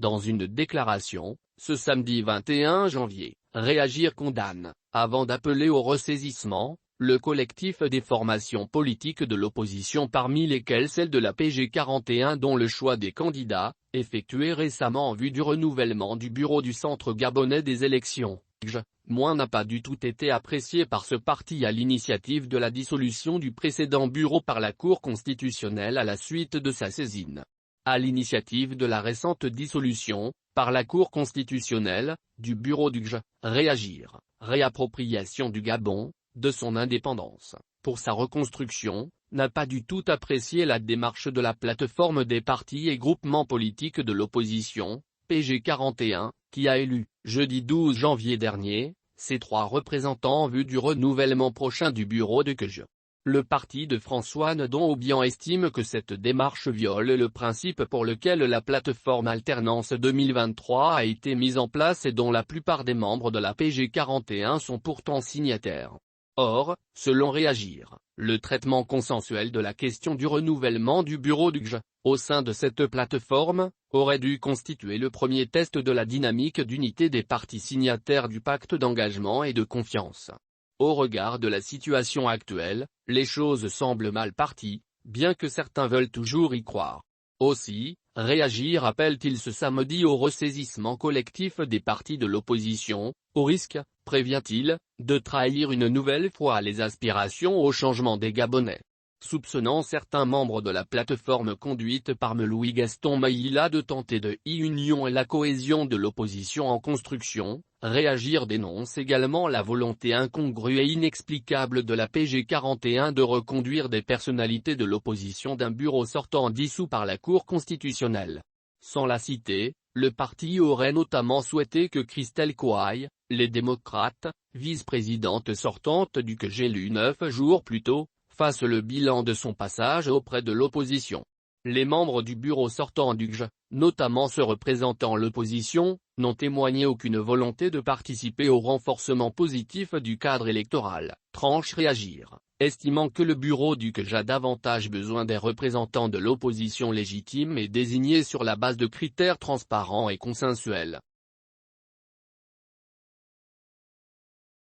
Dans une déclaration, ce samedi 21 janvier, Réagir condamne, avant d'appeler au ressaisissement, le collectif des formations politiques de l'opposition parmi lesquelles celle de la PG 41 dont le choix des candidats, effectué récemment en vue du renouvellement du bureau du Centre gabonais des élections, n'a pas du tout été apprécié par ce parti à l'initiative de la dissolution du précédent bureau par la Cour constitutionnelle à la suite de sa saisine. À l'initiative de la récente dissolution, par la Cour constitutionnelle, du bureau du Réagir, réappropriation du Gabon, de son indépendance, pour sa reconstruction, n'a pas du tout apprécié la démarche de la plateforme des partis et groupements politiques de l'opposition, PG 41, qui a élu, jeudi 12 janvier dernier, ses 3 représentants en vue du renouvellement prochain du bureau de CUJ. Le parti de François Nedon-Obiang estime que cette démarche viole le principe pour lequel la plateforme Alternance 2023 a été mise en place et dont la plupart des membres de la PG 41 sont pourtant signataires. Or, selon Réagir, le traitement consensuel de la question du renouvellement du bureau du CUJ, au sein de cette plateforme, aurait dû constituer le premier test de la dynamique d'unité des partis signataires du pacte d'engagement et de confiance. Au regard de la situation actuelle, les choses semblent mal parties, bien que certains veulent toujours y croire. Aussi, Réagir appelle-t-il ce samedi au ressaisissement collectif des partis de l'opposition, au risque, prévient-il, de trahir une nouvelle fois les aspirations au changement des Gabonais. Soupçonnant certains membres de la plateforme conduite par Louis-Gaston Maïla de tenter de union et la cohésion de l'opposition en construction, Réagir dénonce également la volonté incongrue et inexplicable de la PG 41 de reconduire des personnalités de l'opposition d'un bureau sortant dissous par la Cour constitutionnelle. Sans la citer, le parti aurait notamment souhaité que Christelle Kouaï, les démocrates, vice-présidente sortante du CUJ élue 9 jours plus tôt, fasse le bilan de son passage auprès de l'opposition. Les membres du bureau sortant du CUJ, notamment ceux représentant l'opposition, n'ont témoigné aucune volonté de participer au renforcement positif du cadre électoral, tranche Réagir, estimant que le bureau du CUJ a davantage besoin des représentants de l'opposition légitime et désignés sur la base de critères transparents et consensuels.